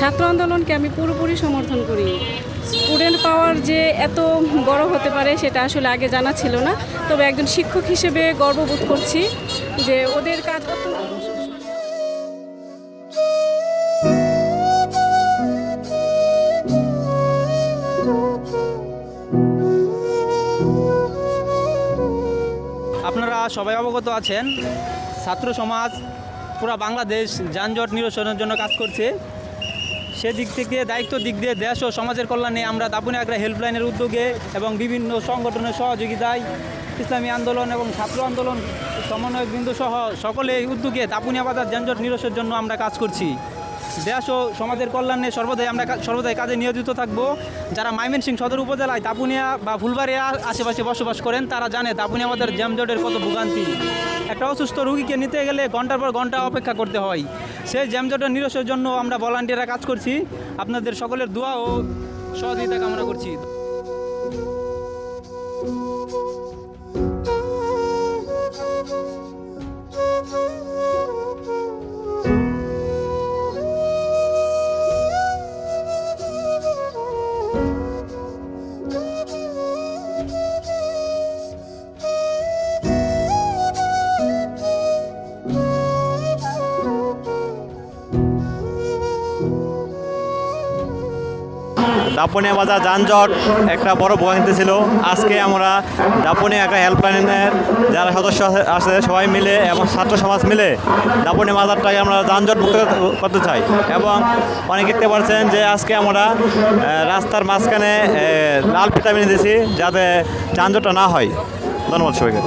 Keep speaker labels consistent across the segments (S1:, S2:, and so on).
S1: ছাত্র আন্দোলনকে আমি পুরোপুরি সমর্থন করি। স্টুডেন্ট পাওয়ার যে এত বড় হতে পারে সেটা আসলে আগে জানা ছিল না, তবে একজন শিক্ষক হিসেবে গর্ববোধ করছি যে ওদের কাজ অত্যন্ত
S2: আপনারা সবাই অবগত আছেন, ছাত্র সমাজ পুরা বাংলাদেশ যানজট নিরসনের জন্য কাজ করছে। সেদিক থেকে দায়িত্ব দিক দিয়ে দেশ ও সমাজের কল্যাণে আমরা দাপুনিয়া আগ্রা হেল্পলাইনের উদ্যোগে এবং বিভিন্ন সংগঠনের সহযোগিতায় ইসলামী আন্দোলন এবং ছাত্র আন্দোলন সমন্বয়কবৃন্দ সহ সকলে উদ্যোগে দাপুনিয়া বাজার যানজট নিরসনের জন্য আমরা কাজ করছি। দেশ ও সমাজের কল্যাণে সর্বদাই কাজে নিয়োজিত থাকব। যারা ময়মনসিংহ সদর উপজেলায় দাপুনিয়া বা ফুলবাড়িয়া আশেপাশে বসবাস করেন তারা জানে দাপুনিয়া বাজার যানজটের কত ভোগান্তি। একটা অসুস্থ রোগীকে নিতে গেলে ঘন্টার পর ঘন্টা অপেক্ষা করতে হয়। সেই যানজটের নিরসনের জন্য আমরা ভলান্টিয়াররা কাজ করছি। আপনাদের সকলের দোয়া ও সহযোগিতা কামনা করছি।
S3: দাপুনিয়া বাজার যানজট একটা বড় ভোগান্তি ছিল। আজকে আমরা দাপুনিয়া একটা হেল্পলাইনের যারা সদস্য আছে সবাই মিলে এবং ছাত্র সমাজ মিলে দাপুনিয়া বাজারটাকে আমরা যানজট মুক্ত করতে চাই। এবং অনেকে দেখতে পাচ্ছেন যে আজকে আমরা রাস্তার মাঝখানে লাল ফিতা বেঁধে দিয়েছি যাতে যানজটটা না হয়। ধন্যবাদ সবাইকে।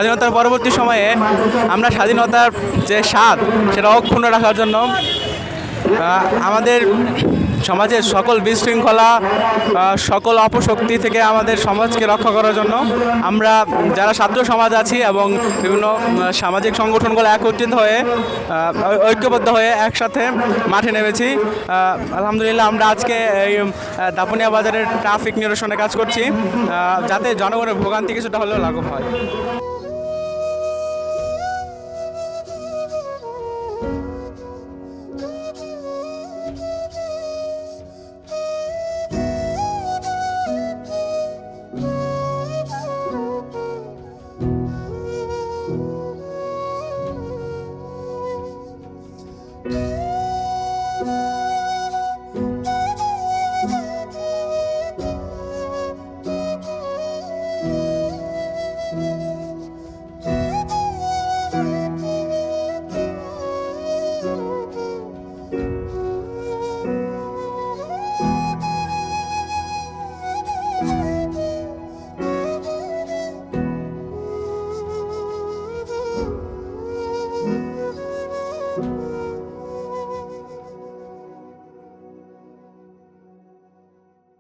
S4: স্বাধীনতার পরবর্তী সময়ে আমরা স্বাধীনতার যে স্বাদ সেটা অক্ষুণ্ণ রাখার জন্য আমাদের সমাজের সকল বিশৃঙ্খলা সকল অপশক্তি থেকে আমাদের সমাজকে রক্ষা করার জন্য আমরা যারা ছাত্র সমাজ আছি এবং বিভিন্ন সামাজিক সংগঠনগুলো একত্রিত হয়ে ঐক্যবদ্ধ হয়ে একসাথে মাঠে নেমেছি। আলহামদুলিল্লাহ আমরা আজকে এই দাপুনিয়া বাজারের ট্রাফিক নিরসনে কাজ করছি যাতে জনগণের ভোগান্তি কিছুটা হলেও লাঘব হয়।